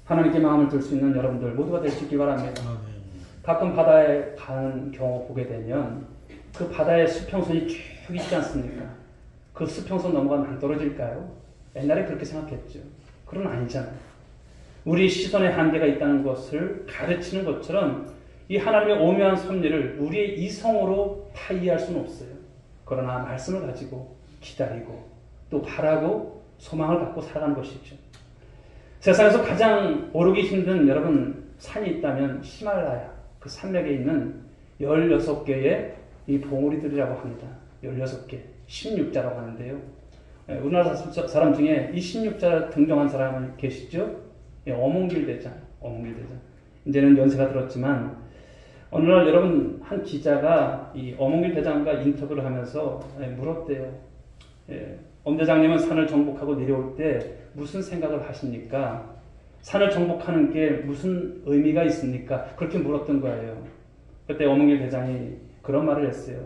하나님께 마음을 둘 수 있는 여러분들 모두가 될 수 있길 바랍니다. 가끔 바다에 가는 경우 보게 되면 그 바다에 수평선이 쭉 있지 않습니까? 그 수평선 넘어가면 안 떨어질까요? 옛날에 그렇게 생각했죠. 그건 아니잖아요. 우리 시선에 한계가 있다는 것을 가르치는 것처럼 이 하나님의 오묘한 섭리를 우리의 이성으로 다 이해할 수는 없어요. 그러나 말씀을 가지고 기다리고 또 바라고 소망을 갖고 살아가는 것이죠. 세상에서 가장 오르기 힘든 여러분 산이 있다면 히말라야 그 산맥에 있는 16개의 이 봉우리들이라고 합니다. 16개, 16자라고 하는데요. 우리나라 사람 중에 이 16자 등정한 사람이 계시죠? 어몽길 대장. 이제는 연세가 들었지만 어느 날 여러분 한 기자가 이 어몽길 대장과 인터뷰를 하면서 물었대요. 엄 대장님은 산을 정복하고 내려올 때 무슨 생각을 하십니까? 산을 정복하는 게 무슨 의미가 있습니까? 그렇게 물었던 거예요. 그때 어몽길 대장이 그런 말을 했어요.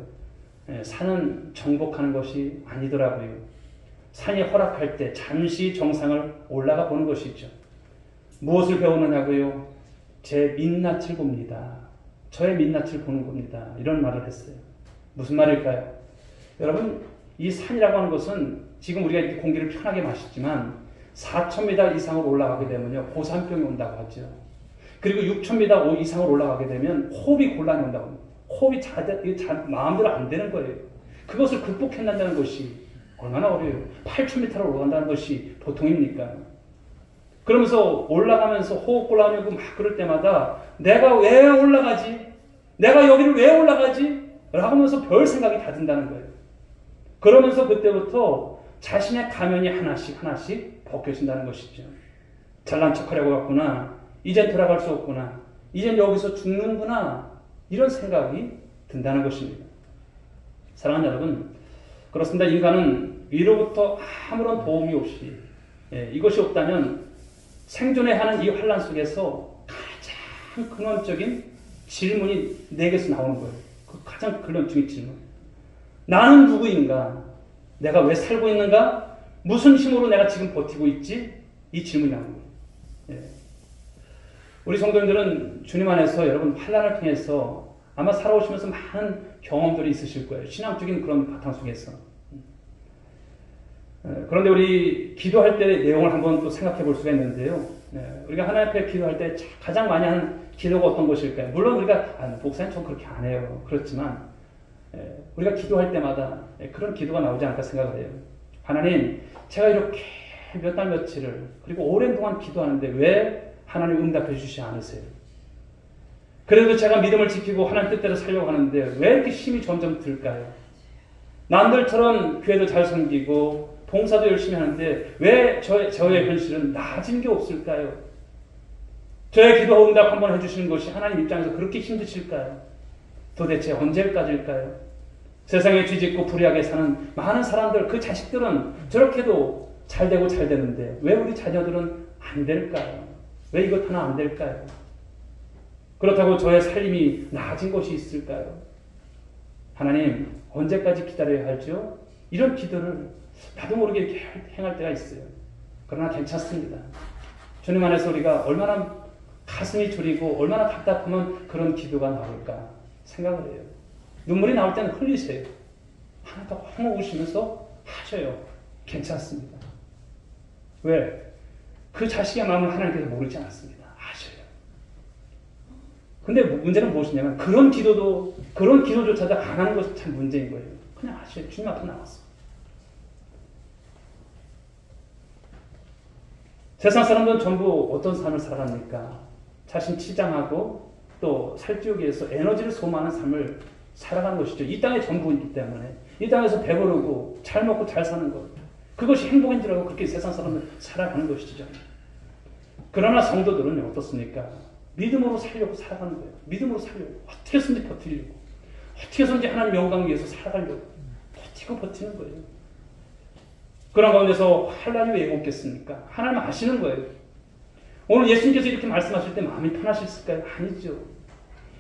산은 정복하는 것이 아니더라고요. 산이 허락할 때 잠시 정상을 올라가 보는 것이죠. 무엇을 배우느냐고요? 제 민낯을 봅니다. 저의 민낯을 보는 겁니다. 이런 말을 했어요. 무슨 말일까요? 여러분, 이 산이라고 하는 것은 지금 우리가 이렇게 공기를 편하게 마시지만 4,000m 이상으로 올라가게 되면요, 고산병이 온다고 하죠. 그리고 6,000m 이상으로 올라가게 되면 호흡이 곤란이 온다고 합니다. 호흡이 마음대로 안 되는 거예요. 그것을 극복해낸다는 것이 얼마나 어려워요. 8,000m로 올라간다는 것이 보통입니까? 그러면서 올라가면서 호흡 곤란하고 막 그럴 때마다 내가 왜 올라가지? 내가 여기를 왜 올라가지? 하면서 별 생각이 다 든다는 거예요. 그러면서 그때부터 자신의 가면이 하나씩 벗겨진다는 것이죠. 잘난 척하려고 왔구나. 이젠 돌아갈 수 없구나. 이젠 여기서 죽는구나. 이런 생각이 든다는 것입니다. 사랑하는 여러분, 그렇습니다. 인간은 위로부터 아무런 도움이 없이 이것이 없다면 생존해야 하는 이 환란 속에서 가장 근원적인 질문이 내게서 나오는 거예요. 그 가장 근원적인 질문. 나는 누구인가? 내가 왜 살고 있는가? 무슨 힘으로 내가 지금 버티고 있지? 이 질문이 나오는 거예요. 우리 성도님들은 주님 안에서 여러분 환란을 통해서 아마 살아오시면서 많은 경험들이 있으실 거예요. 신앙적인 그런 바탕 속에서. 그런데 우리 기도할 때의 내용을 한번 또 생각해 볼 수가 있는데요. 우리가 하나님 앞에 기도할 때 가장 많이 하는 기도가 어떤 것일까요? 물론 우리가 목사님 전 그렇게 안 해요. 그렇지만 우리가 기도할 때마다 그런 기도가 나오지 않을까 생각을 해요. 하나님, 제가 이렇게 몇 달 며칠을 그리고 오랜 동안 기도하는데 왜 하나님 응답해 주시지 않으세요? 그래도 제가 믿음을 지키고 하나님 뜻대로 살려고 하는데 왜 이렇게 힘이 점점 들까요? 남들처럼 교회도 잘 섬기고 봉사도 열심히 하는데 왜 저의 현실은 나아진 게 없을까요? 저의 기도 응답 한번 해주시는 것이 하나님 입장에서 그렇게 힘드실까요? 도대체 언제까지일까요? 세상에 쥐짓고 불의하게 사는 많은 사람들, 그 자식들은 저렇게도 잘 되고 잘 되는데 왜 우리 자녀들은 안 될까요? 왜 이것 하나 안 될까요? 그렇다고 저의 삶이 나아진 것이 있을까요? 하나님, 언제까지 기다려야 할지요? 이런 기도를 나도 모르게 이렇게 행할 때가 있어요. 그러나 괜찮습니다. 주님 안에서 우리가 얼마나 가슴이 저리고 얼마나 답답하면 그런 기도가 나올까 생각을 해요. 눈물이 나올 때는 흘리세요. 하나 더 펑 우시면서 하셔요. 괜찮습니다. 왜? 그 자식의 마음을 하나님께서 모르지 않았습니다. 아셔요. 근데 문제는 무엇이냐면 그런 기도조차도 안 하는 것이 참 문제인 거예요. 그냥 아셔요. 주님 앞에 나왔어. 세상 사람들은 전부 어떤 삶을 살아갑니까? 자신 치장하고 또 살찌우기 위해서 에너지를 소모하는 삶을 살아가는 것이죠. 이 땅의 전부이기 때문에 이 땅에서 배부르고 잘 먹고 잘 사는 것, 그것이 행복인 줄 알고 그렇게 세상 사람들 살아가는 것이죠. 그러나 성도들은 어떻습니까? 믿음으로 살려고 살아가는 거예요. 믿음으로 살려고 어떻게 해서든지 버티려고, 어떻게 해서든지 하나님 영광을 위해서 살아가려고 버티는 거예요. 그런 가운데서 환난이 왜 없겠습니까? 하나님 아시는 거예요. 오늘 예수님께서 이렇게 말씀하실 때 마음이 편하셨을까요? 아니죠.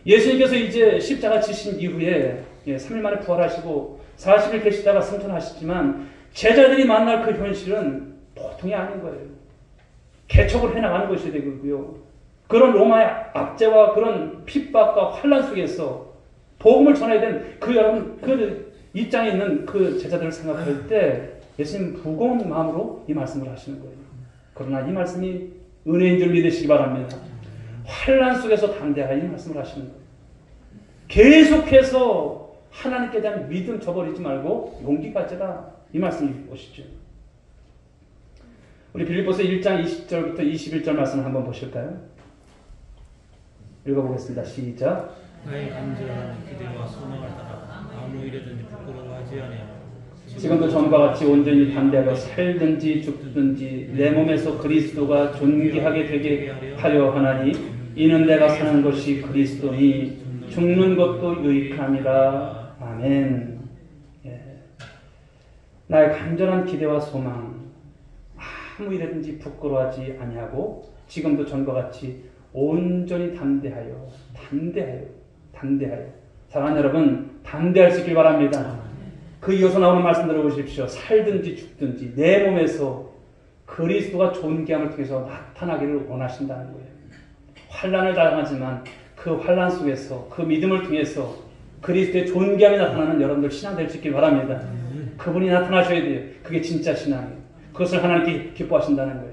예수님께서 이제 십자가 지신 이후에 3일 만에 부활하시고 40일 계시다가 승천하시지만 제자들이 만날 그 현실은 보통이 아닌 거예요. 개척을 해나가는 것이 되고요. 그런 로마의 압제와 그런 핍박과 환난 속에서 복음을 전해야 된 여러분 그 입장에 있는 그 제자들을 생각할 때 예수님 무거운 마음으로 이 말씀을 하시는 거예요. 그러나 이 말씀이 은혜인 줄 믿으시기 바랍니다. 환난 속에서 담대하여 이 말씀을 하시는 거예요. 계속해서 하나님께 대한 믿음 저버리지 말고 용기 가져라, 이 말씀이 보시죠. 우리 빌립보서 1장 20절부터 21절 말씀 한번 보실까요? 읽어보겠습니다. 시작. 나의 간절한 기대와 소망을 따라 아무 일에든지 부끄러워하지 아니하고 지금도 전과 같이 온전히 담대하여 살든지 죽든지 내 몸에서 그리스도가 존귀하게 되게 하려 하나니 이는 내가 사는 것이 그리스도니 죽는 것도 유익함이라. 아멘. 예. 나의 간절한 기대와 소망, 아무 일에든지 부끄러워하지 아니하고 지금도 전과 같이 온전히 담대하여. 사랑하는 여러분, 담대할 수 있길 바랍니다. 그 이어서 나오는 말씀 들어보십시오. 살든지 죽든지 내 몸에서 그리스도가 존귀함을 통해서 나타나기를 원하신다는 거예요. 환난을 당하지만 그 환난 속에서 그 믿음을 통해서 그리스도의 존귀함이 나타나는 여러분들 신앙 될 수 있길 바랍니다. 그분이 나타나셔야 돼요. 그게 진짜 신앙이에요. 그것을 하나님께 기뻐하신다는 거예요.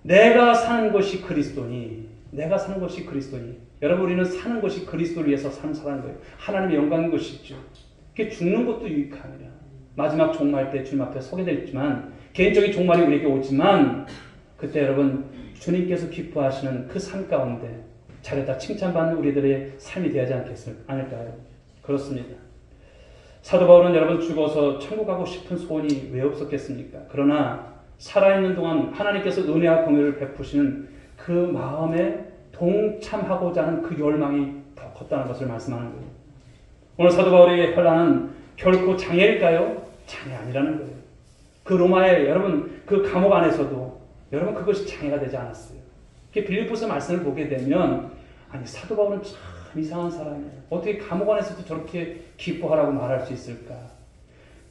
내가 사는 것이 그리스도니. 여러분, 우리는 사는 것이 그리스도를 위해서 사는 사람인 거예요. 하나님의 영광인 것이죠. 그게 죽는 것도 유익함이라. 마지막 종말 때 주님 앞에 서게 되지만 개인적인 종말이 우리에게 오지만 그때 여러분 주님께서 기뻐하시는 그 삶 가운데 잘했다 칭찬받는 우리들의 삶이 되지 않을까요? 그렇습니다. 사도 바울은 여러분 죽어서 천국 가고 싶은 소원이 왜 없었겠습니까? 그러나 살아있는 동안 하나님께서 은혜와 공유를 베푸시는 그 마음에 동참하고자 하는 그 열망이 더 컸다는 것을 말씀하는 거예요. 오늘 사도 바울의 환난은 결코 장애일까요? 장애 아니라는 거예요. 그 로마의 여러분 그 감옥 안에서도 여러분 그것이 장애가 되지 않았어요. 빌립보서 말씀을 보게 되면 아니 사도 바울은 참 이상한 사람이에요. 어떻게 감옥 안에서도 저렇게 기뻐하라고 말할 수 있을까?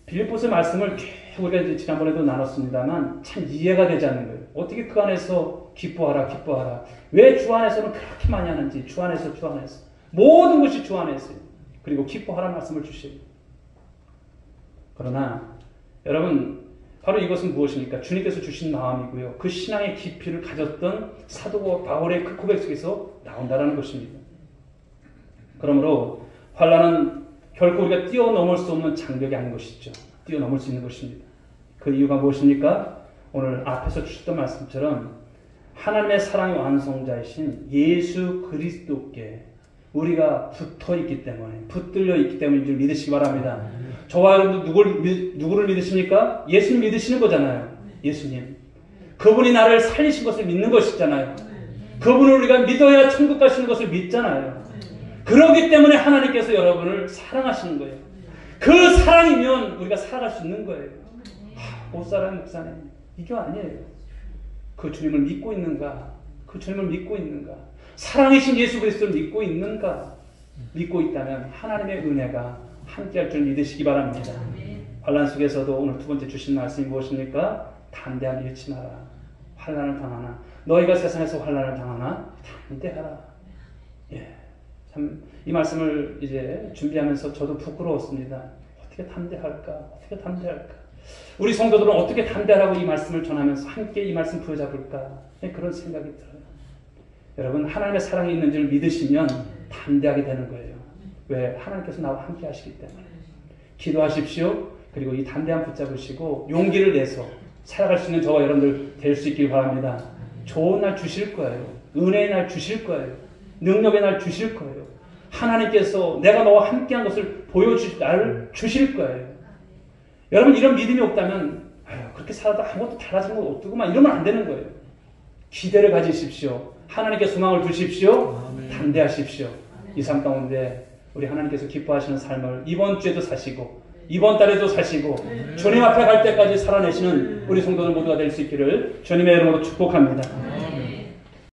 빌립보서 말씀을 우리가 이제 지난번에도 나눴습니다만 참 이해가 되지 않는 거예요. 어떻게 그 안에서 기뻐하라. 왜 주 안에서는 그렇게 많이 하는지 주 안에서 모든 것이 주 안에서요. 그리고 기뻐하라는 말씀을 주시고 그러나 여러분 바로 이것은 무엇입니까? 주님께서 주신 마음이고요. 그 신앙의 깊이를 가졌던 사도 바울의 그 고백 속에서 나온다는 것입니다. 그러므로 환난은 결코 우리가 뛰어넘을 수 없는 장벽이 아닌 것이죠. 뛰어넘을 수 있는 것입니다. 그 이유가 무엇입니까? 오늘 앞에서 주셨던 말씀처럼 하나님의 사랑의 완성자이신 예수 그리스도께 우리가 붙들려 있기 때문인 줄 믿으시기 바랍니다. 저와 여러분도 누구를 믿으십니까? 예수님 믿으시는 거잖아요. 예수님. 그분이 나를 살리신 것을 믿는 것이잖아요. 그분을 우리가 믿어야 천국 가시는 것을 믿잖아요. 그렇기 때문에 하나님께서 여러분을 사랑하시는 거예요. 그 사랑이면 우리가 살아갈 수 있는 거예요. 못 살아요, 목사님. 이게 아니에요. 그 주님을 믿고 있는가? 사랑이신 예수 그리스도를 믿고 있는가? 믿고 있다면 하나님의 은혜가 함께할 줄 믿으시기 바랍니다. 환난 속에서도 오늘 두 번째 주신 말씀이 무엇입니까? 담대함 잃지 마라. 환난을 당하나 너희가 세상에서 환난을 당하나 담대하라. 예, 참 이 말씀을 이제 준비하면서 저도 부끄러웠습니다. 어떻게 담대할까? 우리 성도들은 어떻게 담대하고 이 말씀을 전하면서 함께 이 말씀 부여잡을까? 그런 생각이 들어요. 여러분, 하나님의 사랑이 있는 줄 믿으시면 담대하게 되는 거예요. 왜? 하나님께서 나와 함께 하시기 때문에. 기도하십시오. 그리고 이 담대함 붙잡으시고 용기를 내서 살아갈 수 있는 저와 여러분들 될 수 있길 바랍니다. 좋은 날 주실 거예요. 은혜의 날 주실 거예요. 능력의 날 주실 거예요. 하나님께서 내가 너와 함께한 것을 보여주실 날을 주실 거예요. 여러분, 이런 믿음이 없다면 그렇게 살아도 아무것도 달라진 건 없더구만 이러면 안 되는 거예요. 기대를 가지십시오. 하나님께 소망을 두십시오. 담대하십시오. 이 삶 가운데 우리 하나님께서 기뻐하시는 삶을 이번 주에도 사시고 이번 달에도 사시고 주님 앞에 갈 때까지 살아내시는 우리 성도들 모두가 될 수 있기를 주님의 이름으로 축복합니다.